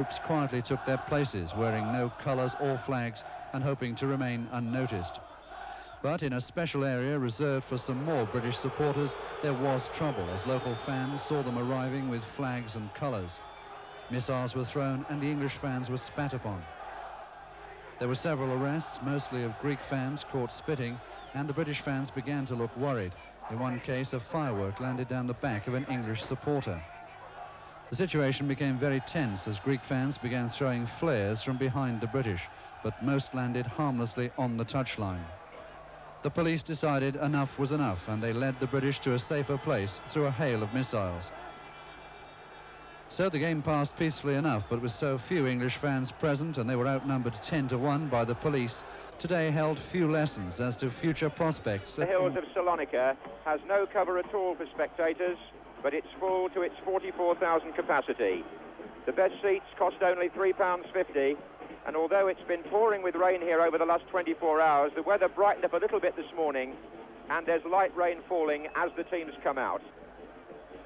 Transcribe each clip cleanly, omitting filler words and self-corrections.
Groups quietly took their places, wearing no colours or flags and hoping to remain unnoticed. But in a special area reserved for some more British supporters, there was trouble as local fans saw them arriving with flags and colours. Missiles were thrown and the English fans were spat upon. There were several arrests, mostly of Greek fans caught spitting, and the British fans began to look worried. In one case, a firework landed down the back of an English supporter. The situation became very tense as Greek fans began throwing flares from behind the British, but most landed harmlessly on the touchline. The police decided enough was enough, and they led the British to a safer place through a hail of missiles. So the game passed peacefully enough, but with so few English fans present and they were outnumbered 10-1 by the police, today held few lessons as to future prospects. The hills of Salonika has no cover at all for spectators, but it's full to its 44,000 capacity. The best seats cost only £3.50, and although it's been pouring with rain here over the last 24 hours, the weather brightened up a little bit this morning, and there's light rain falling as the teams come out.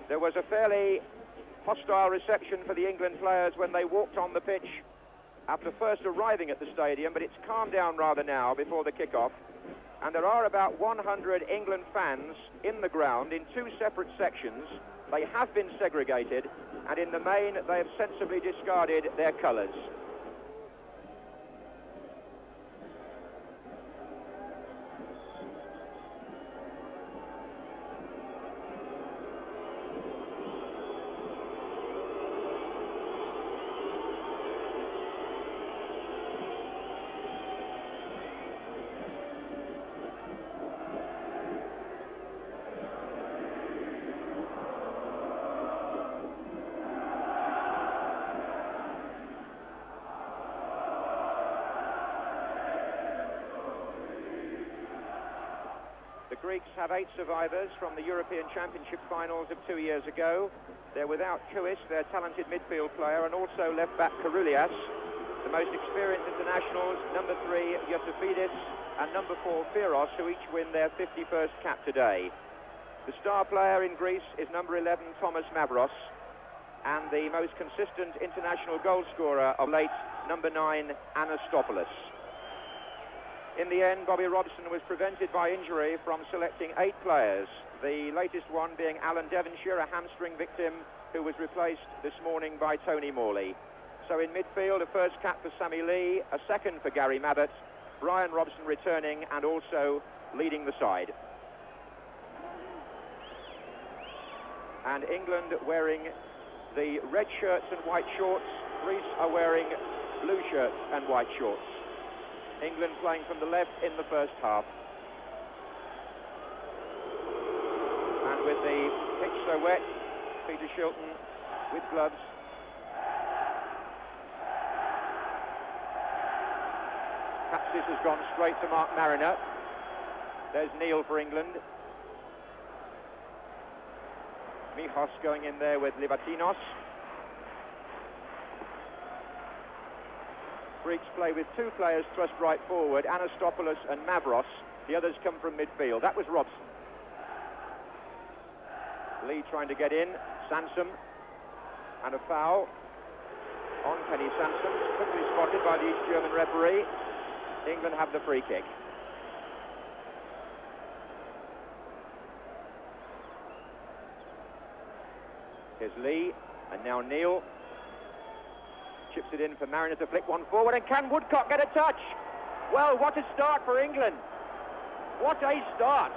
There was a fairly hostile reception for the England players when they walked on the pitch after first arriving at the stadium, but it's calmed down rather now before the kick-off. And there are about 100 England fans in the ground in two separate sections. They have been segregated, and in the main, they have sensibly discarded their colours. The Greeks have 8 survivors from the European Championship finals of 2 years ago. They're without Kouis, their talented midfield player, and also left-back Karoulias. The most experienced internationals, number 3, Yosifidis, and number 4, Firos, who each win their 51st cap today. The star player in Greece is number 11, Thomas Mabbutt, and the most consistent international goal scorer of late, number 9, Anastopoulos. In the end, Bobby Robson was prevented by injury from selecting 8 players, the latest one being Alan Devonshire, a hamstring victim who was replaced this morning by Tony Morley. So in midfield, a first cap for Sammy Lee, a second for Gary Mabbutt, Bryan Robson returning and also leading the side. And England wearing the red shirts and white shorts, Greece are wearing blue shirts and white shorts. England playing from the left in the first half. And with the pitch so wet, Peter Shilton with gloves. Perhaps this has gone straight to Mark Mariner. There's Neal for England. Michos going in there with Libatinos. Greeks play with 2 players thrust right forward, Anastopoulos and Mavros. The others come from midfield. That was Robson. Lee trying to get in. Sansom. And a foul on Kenny Sansom. Quickly spotted by the East German referee. England have the free kick. Here's Lee, and now Neal. Chips it in for Mariner to flick one forward, and can Woodcock get a touch? Well, what a start for England. What a start.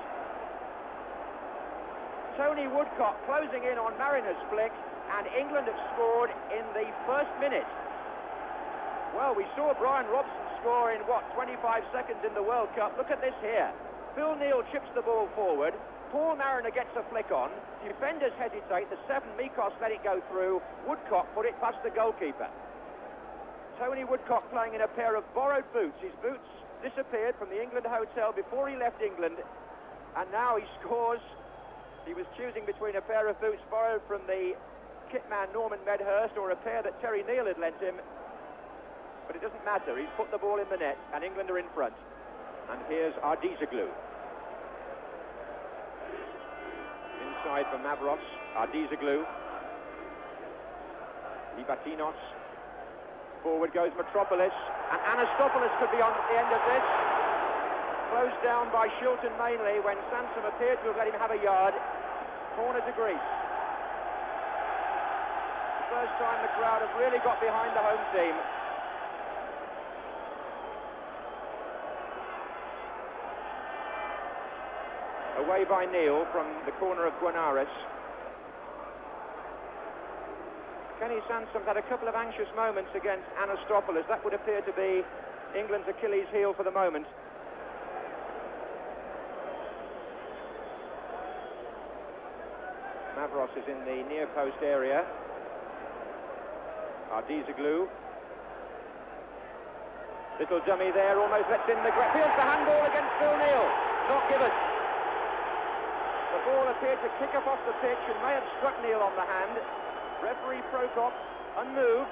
Tony Woodcock closing in on Mariner's flick, and England have scored in the first minute. Well, we saw Bryan Robson score in, 25 seconds in the World Cup. Look at this here. Phil Neal chips the ball forward. Paul Mariner gets a flick on. Defenders hesitate. The 7, Michos, let it go through. Woodcock put it past the goalkeeper. Tony Woodcock playing in a pair of borrowed boots. His boots disappeared from the England hotel before he left England, and now he scores. He was choosing between a pair of boots borrowed from the kitman Norman Medhurst or a pair that Terry Neal had lent him, but it doesn't matter. He's put the ball in the net, and England are in front. And here's Adolf. Inside for Mavros, Adolf. Libatinos. Forward goes Metropolis, and Anastopoulos could be on the end of this. Closed down by Shilton mainly when Sansom appeared to have let him have a yard. Corner to Greece. The first time the crowd have really got behind the home team. Away by Neal from the corner of Guanaris. Kenny Sansom had a couple of anxious moments against Anastopoulos. That would appear to be England's Achilles heel for the moment. Mavros is in the near post area. Ardizoglu. Little dummy there, almost lets in the grab. Here's the handball against Phil Neal. Not given. The ball appeared to kick up off the pitch and may have struck Neal on the hand. Referee Prokop, unmoved.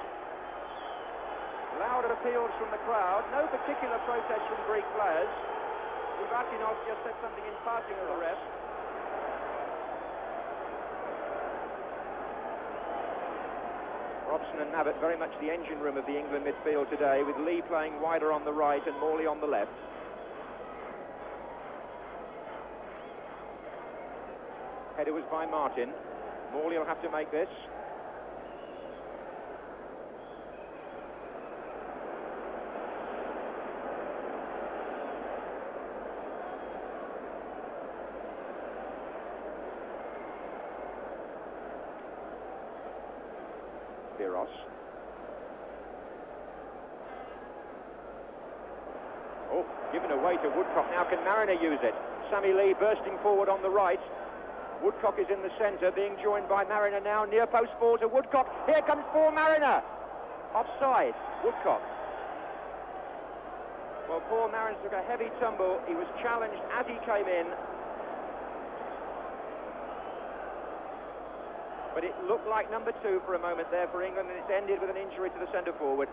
Loud appeals from the crowd. No particular protest from Greek players. Livatinov just said something in passing to the ref. Robson and Mabbutt very much the engine room of the England midfield today, with Lee playing wider on the right and Morley on the left. Header was by Martin. Morley will have to make this. Biros. Oh, given away to Woodcock. Now can Mariner use it? Sammy Lee bursting forward on the right. Woodcock is in the centre, being joined by Mariner now. Near post ball to Woodcock. Here comes Paul Mariner. Offside. Woodcock. Well, Paul Mariner took a heavy tumble. He was challenged as he came in. But it looked like number 2 for a moment there for England, and it's ended with an injury to the centre forward.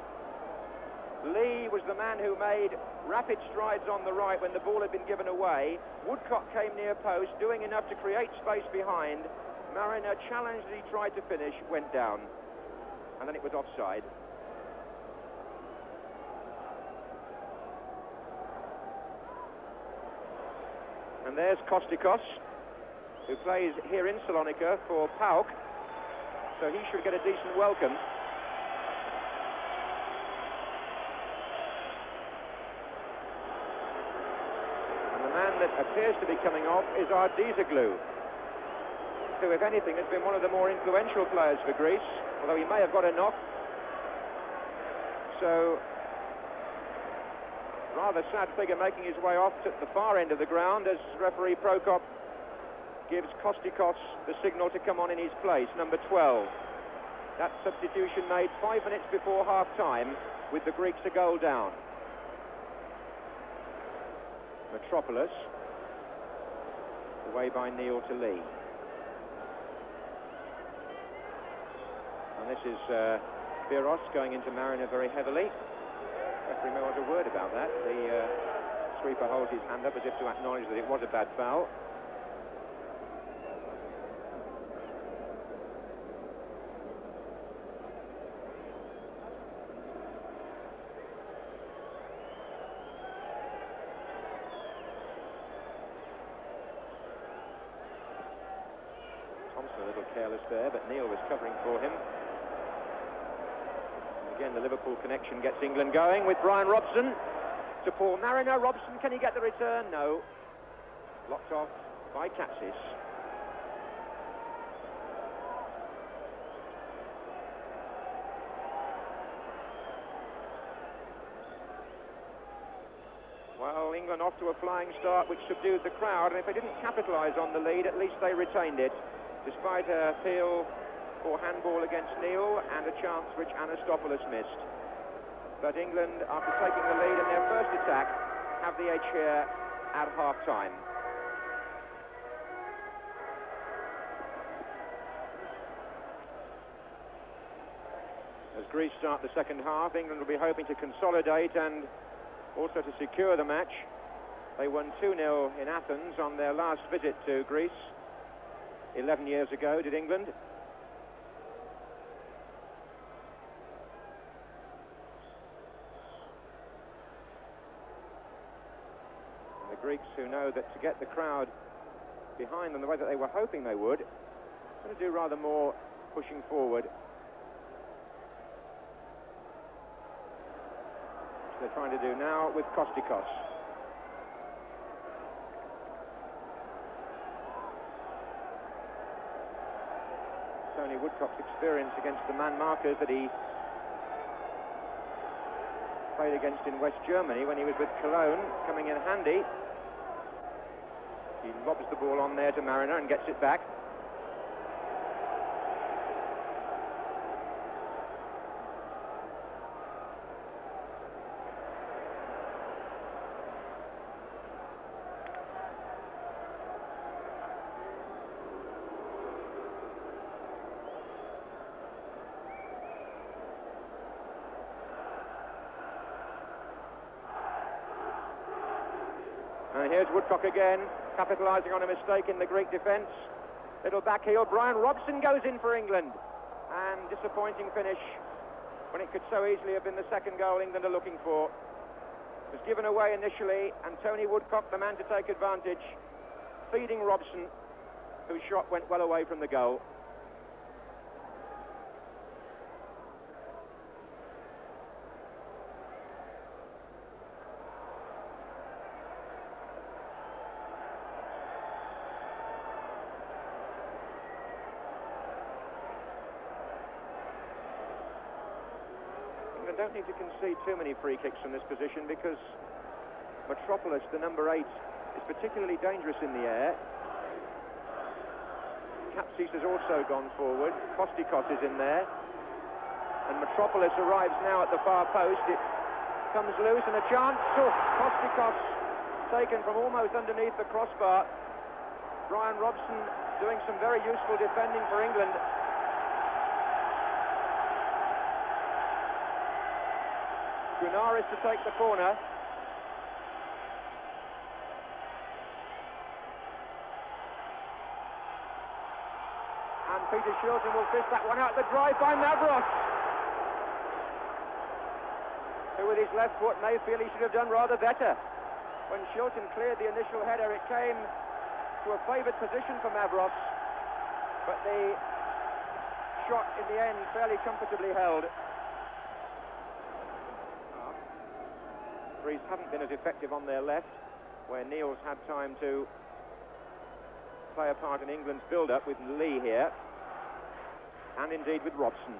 Lee was the man who made rapid strides on the right when the ball had been given away. Woodcock came near post, doing enough to create space behind. Mariner challenged as he tried to finish, went down. And then it was offside. And there's Kostikos, who plays here in Salonika for PAOK. So he should get a decent welcome. And the man that appears to be coming off is Ardizoglu, who, if anything, has been one of the more influential players for Greece, although he may have got a knock. So, rather sad figure making his way off to the far end of the ground as referee Prokop gives Kostikos the signal to come on in his place, number 12. That substitution made 5 minutes before half-time, with the Greeks a goal down. Metropolis, away by Neal to Lee. And this is Biros going into Mariner very heavily. Referee may want a word about that. The sweeper holds his hand up as if to acknowledge that it was a bad foul. Thompson a little careless there, but Neal was covering for him. And again, the Liverpool connection gets England going with Bryan Robson to Paul Mariner. Robson, can he get the return? No. Blocked off by Katsis. Well, England off to a flying start which subdued the crowd, and if they didn't capitalise on the lead, at least they retained it, despite a appeal for handball against Neal and a chance which Anastopoulos missed. But England, after taking the lead in their first attack, have the edge here at half-time. As Greece start the second half, England will be hoping to consolidate and also to secure the match. They won 2-0 in Athens on their last visit to Greece 11 years ago, did England. Greeks, who know that to get the crowd behind them the way that they were hoping they would, going to do rather more pushing forward. Which they're trying to do now with Kostikos. Tony Woodcock's experience against the man markers that he played against in West Germany when he was with Cologne coming in handy. He lobs the ball on there to Mariner and gets it back. And here's Woodcock again, capitalising on a mistake in the Greek defence. Little back heel. Bryan Robson goes in for England. And disappointing finish when it could so easily have been the second goal England are looking for. It was given away initially, and Tony Woodcock, the man to take advantage, feeding Robson, whose shot went well away from the goal. Don't need to concede too many free kicks from this position because Metropolis, the number 8, is particularly dangerous in the air. Kapsis has also gone forward. Kostikos is in there. And Metropolis arrives now at the far post. It comes loose and a chance. Oh, Kostikos taken from almost underneath the crossbar. Bryan Robson doing some very useful defending for England. Gunaris to take the corner. And Peter Shilton will fish that one out. The drive by Mabbutt, who with his left foot may feel he should have done rather better. When Shilton cleared the initial header, it came to a favoured position for Mabbutt, but the shot in the end fairly comfortably held. Greece haven't been as effective on their left, where Neal's had time to play a part in England's build-up with Lee here, and indeed with Robson.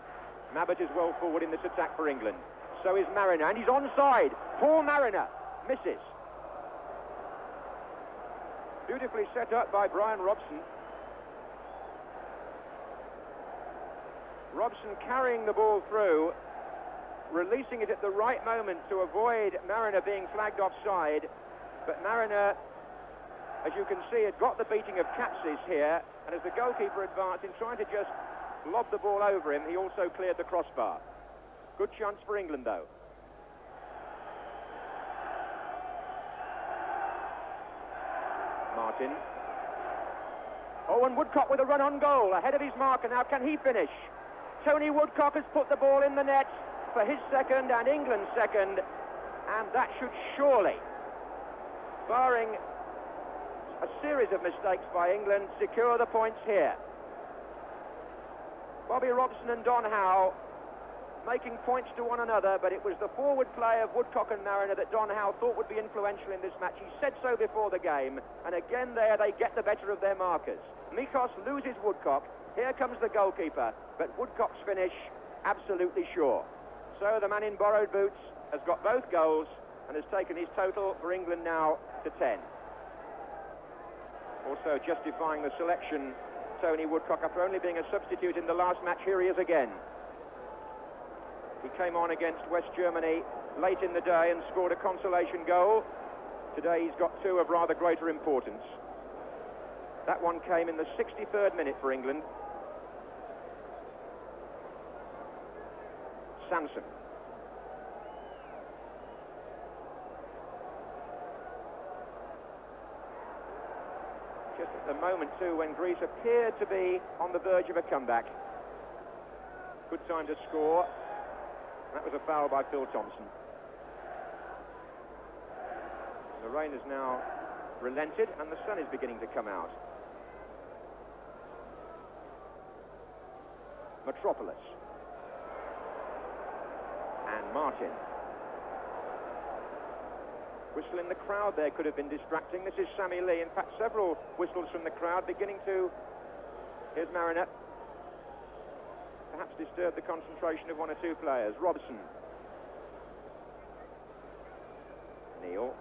Mabbutt is well forward in this attack for England. So is Mariner, and he's onside. Paul Mariner misses. Beautifully set up by Bryan Robson. Robson carrying the ball through, releasing it at the right moment to avoid Mariner being flagged offside. But Mariner, as you can see, had got the beating of Kapsis here, and as the goalkeeper advanced in trying to just lob the ball over him, he also cleared the crossbar. Good chance for England, though. Martin. Oh, and Woodcock with a run on goal, ahead of his marker. Now, can he finish? Tony Woodcock has put the ball in the net for his second and England's second, and that should surely, barring a series of mistakes by England, secure the points here. Bobby Robson and Don Howe making points to one another, but it was the forward play of Woodcock and Mariner that Don Howe thought would be influential in this match. He said so before the game, and again there they get the better of their markers. Mikos loses Woodcock. Here comes the goalkeeper, but Woodcock's finish absolutely sure. So the man in borrowed boots has got both goals and has taken his total for England now to 10. Also justifying the selection, Tony Woodcock, after only being a substitute in the last match. Here he is again. He came on against West Germany late in the day and scored a consolation goal. Today he's got two of rather greater importance. That one came in the 63rd minute for England. Sansom. Just at the moment, too, when Greece appeared to be on the verge of a comeback. Good time to score. That was a foul by Phil Thompson. The rain has now relented, and the sun is beginning to come out. Metropolis. And Martin. Whistle in the crowd there could have been distracting. This is Sammy Lee. In fact, several whistles from the crowd beginning to... Here's Mariner. Perhaps disturb the concentration of one or two players. Robson. Neal.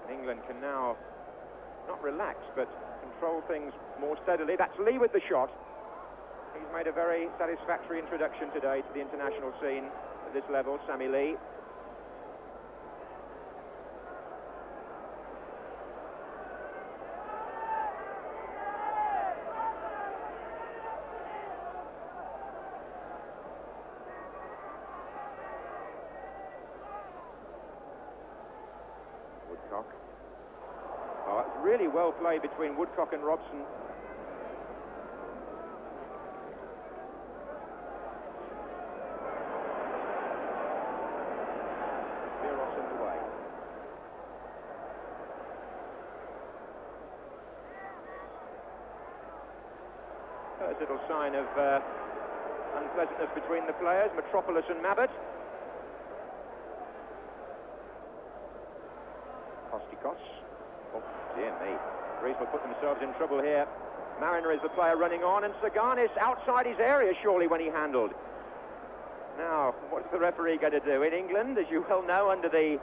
And England can now not relax, but control things more steadily. That's Lee with the shot. He's made a very satisfactory introduction today to the international scene at this level, Sammy Lee. Woodcock. Oh, it's really well played between Woodcock and Robson. First little sign of unpleasantness between the players, Metropolis and Mabbutt. Kostikos. Oh, dear me. Greece will put themselves in trouble here. Mariner is the player running on, and Saganis outside his area, surely, when he handled. Now, what's the referee going to do? In England, as you well know, under the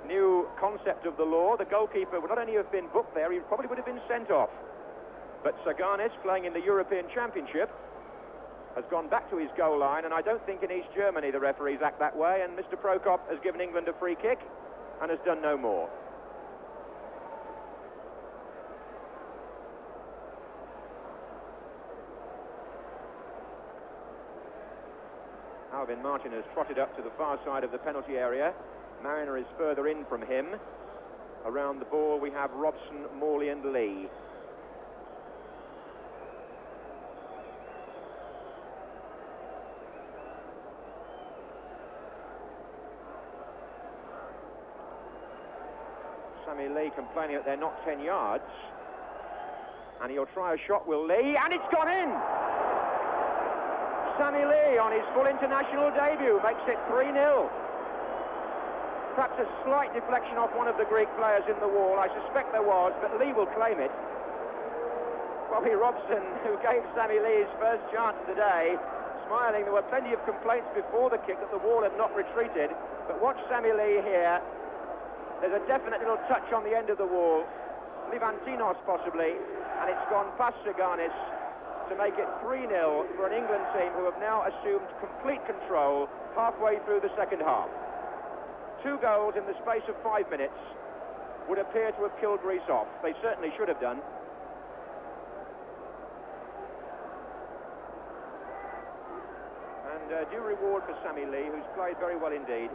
new concept of the law, the goalkeeper would not only have been booked there, he probably would have been sent off. But Saganis, playing in the European Championship, has gone back to his goal line, and I don't think in East Germany the referees act that way, and Mr. Prokop has given England a free kick and has done no more. Alvin Martin has trotted up to the far side of the penalty area. Mariner is further in from him. Around the ball we have Robson, Morley and Lee. Sammy Lee complaining that they're not 10 yards. And he'll try a shot, will Lee, and it's gone in! Sammy Lee, on his full international debut, makes it 3-0. Perhaps a slight deflection off one of the Greek players in the wall. I suspect there was, but Lee will claim it. Bobby Robson, who gave Sammy Lee his first chance today, smiling. There were plenty of complaints before the kick that the wall had not retreated. But watch Sammy Lee here. There's a definite little touch on the end of the wall. Levantinos possibly, and it's gone past Saganis to make it 3-0 for an England team who have now assumed complete control halfway through the second half. 2 goals in the space of 5 minutes would appear to have killed Greece off. They certainly should have done. And due reward for Sammy Lee, who's played very well indeed.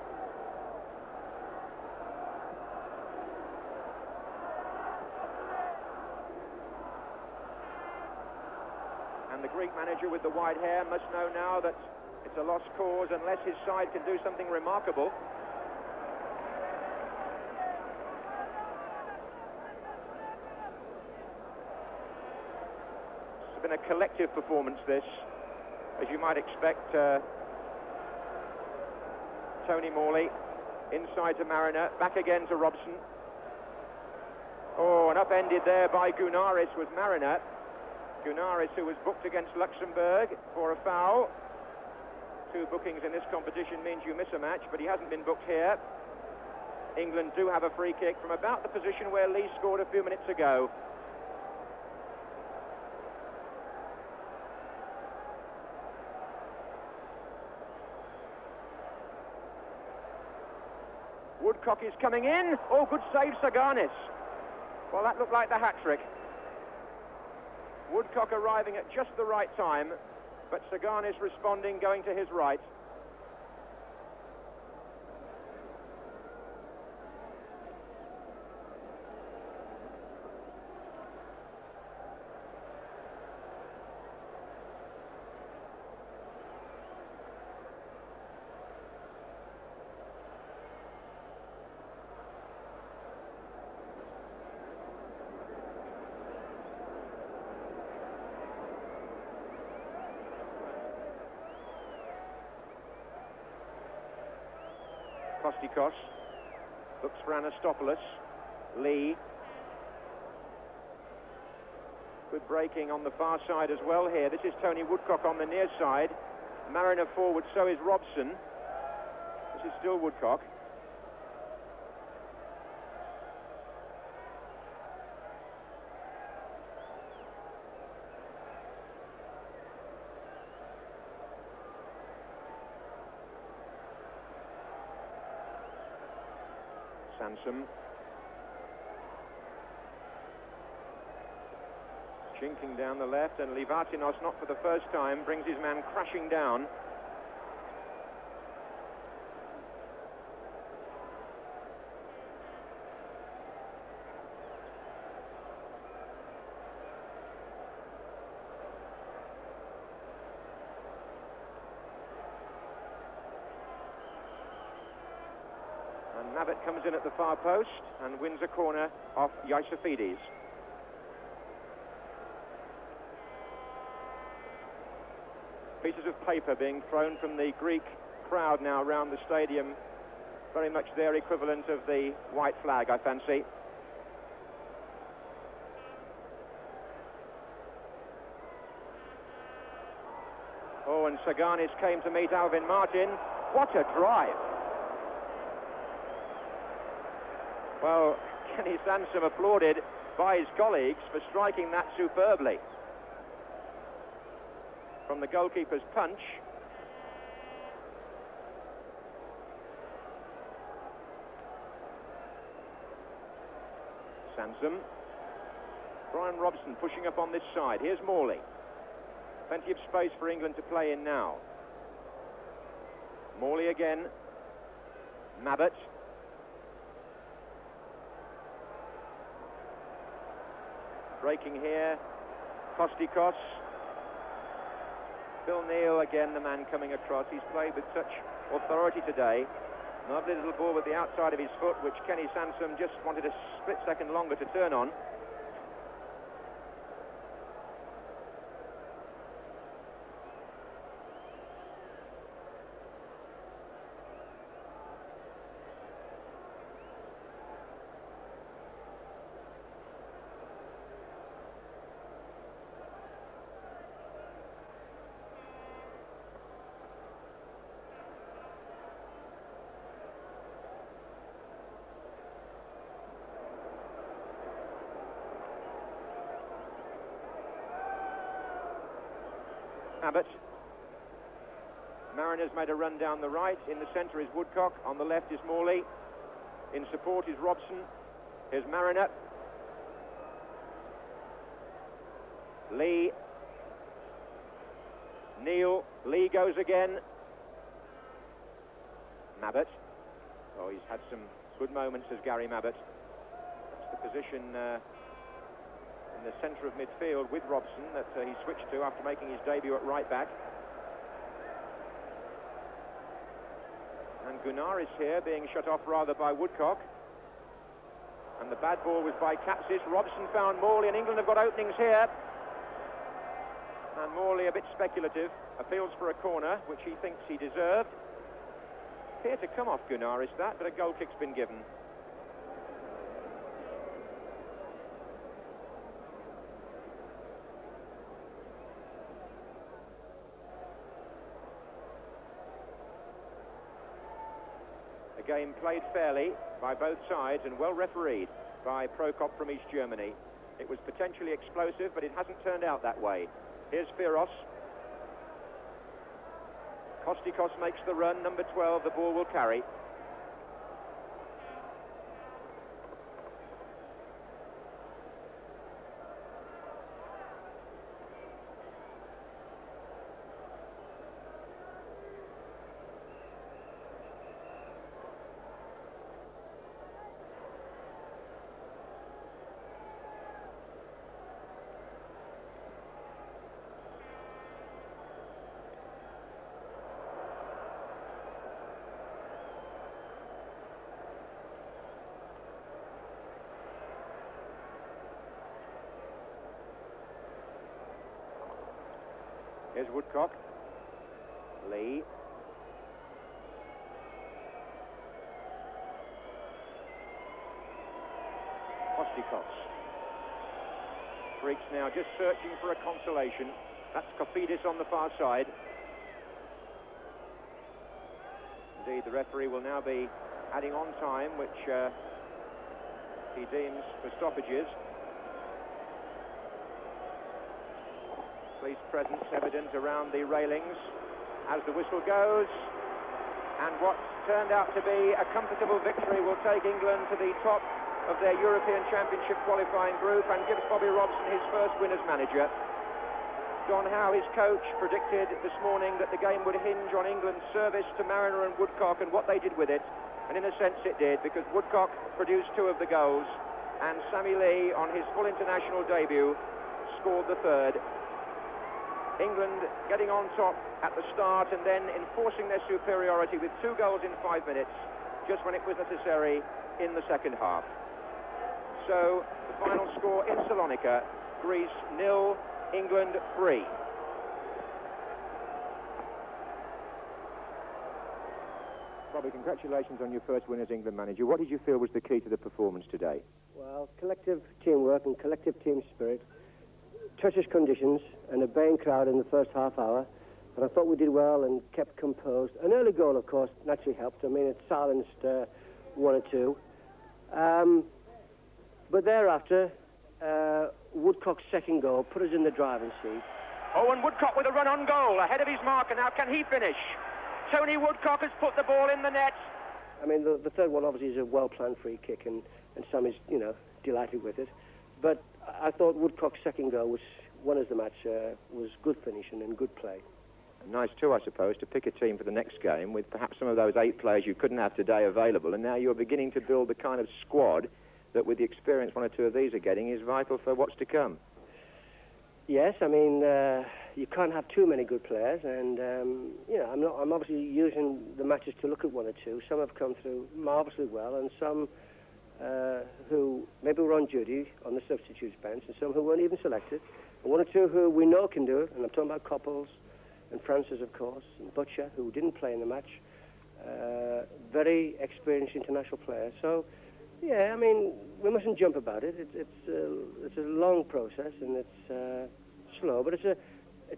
And the Greek manager with the white hair must know now that it's a lost cause unless his side can do something remarkable. It's been a collective performance, this, as you might expect. Tony Morley inside to Mariner, back again to Robson. Oh, and upended there by Gounaris was Mariner. Gounaris, who was booked against Luxembourg for a foul. 2 bookings in this competition means you miss a match, but he hasn't been booked here. England do have a free kick from about the position where Lee scored a few minutes ago. Woodcock is coming in. Oh, good save, Saganis. Well, that looked like the hat-trick. Woodcock arriving at just the right time, but Saganis responding, going to his right. Kostikos looks for Anastopoulos. Lee. Good breaking on the far side as well here. This is Tony Woodcock on the near side. Mariner forward, so is Robson. This is still Woodcock. Sansom. Chinking down the left, and Livatinos, not for the first time, brings his man crashing down. And Mabbutt comes in at the far post and wins a corner off Yosifidis. Pieces of paper being thrown from the Greek crowd now around the stadium. Very much their equivalent of the white flag, I fancy. Oh, and Saganis came to meet Alvin Martin. What a drive! Well, Kenny Sansom applauded by his colleagues for striking that superbly. From the goalkeeper's punch. Sansom. Bryan Robson pushing up on this side. Here's Morley. Plenty of space for England to play in now. Morley again. Mabbutt. Breaking here. Kostikos. Phil Neal again, the man coming across. He's played with such authority today. Lovely little ball with the outside of his foot, which Kenny Sansom just wanted a split second longer to turn on. Mabbutt. Mariners made a run down the right. In the centre is Woodcock. On the left is Morley. In support is Robson. Here's Mariner. Lee. Neal. Lee goes again. Mabbutt. Oh, he's had some good moments as Gary Mabbutt. That's the position in the centre of midfield with Robson that he switched to after making his debut at right back. And Gunnar is here, being shut off rather by Woodcock. And the bad ball was by Kapsis. Robson found Morley, and England have got openings here. And Morley, a bit speculative, appeals for a corner, which he thinks he deserved. Here to come off Gunnar is that, but a goal kick's been given. Game played fairly by both sides and well refereed by Prokop from East Germany. It was potentially explosive, but it hasn't turned out that way. Here's Firos. Kostikos makes the run. Number 12, the ball will carry. Here's Woodcock. Lee. fisticuffs. Greeks now just searching for a consolation. That's Kofidis on the far side. Indeed, the referee will now be adding on time, which he deems for stoppages. Police presence evident around the railings as the whistle goes. And what turned out to be a comfortable victory will take England to the top of their European Championship qualifying group and gives Bobby Robson his first win as manager. John Howe, his coach, predicted this morning that the game would hinge on England's service to Mariner and Woodcock and what they did with it. And in a sense it did, because Woodcock produced 2 of the goals and Sammy Lee, on his full international debut, scored the 3rd. England getting on top at the start and then enforcing their superiority with 2 goals in 5 minutes, just when it was necessary in the second half. So the final score in Salonika, Greece 0, England 3. Bobby, congratulations on your first win as England manager. What did you feel was the key to the performance today? Well, collective teamwork and collective team spirit, toughest conditions and a baying crowd in the first half hour. But I thought we did well and kept composed. An early goal, of course, naturally helped. I mean, it silenced 1 or 2. But thereafter, Woodcock's second goal put us in the driving seat. Oh, and Woodcock with a run on goal, ahead of his marker now. Can he finish? Tony Woodcock has put the ball in the net. I mean, the third one obviously is a well-planned free kick, and Sammy's, delighted with it. But I thought Woodcock's second goal, which won us the match, was good finishing and good play. Nice too, I suppose, to pick a team for the next game with perhaps some of those 8 players you couldn't have today available, and now you're beginning to build the kind of squad that, with the experience 1 or 2 of these are getting, is vital for what's to come. Yes, I mean, you can't have too many good players, and I'm obviously using the matches to look at 1 or 2. Some have come through marvellously well, and some who maybe were on duty on the substitutes bench, and some who weren't even selected, and 1 or 2 who we know can do it, and I'm talking about Couples and Francis, of course, and Butcher, who didn't play in the match. Very experienced international players. So, yeah, I mean, we mustn't jump about it. It's a long process, and it's slow, but it's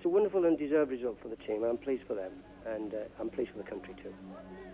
a wonderful and deserved result for the team. I'm pleased for them, and I'm pleased for the country too.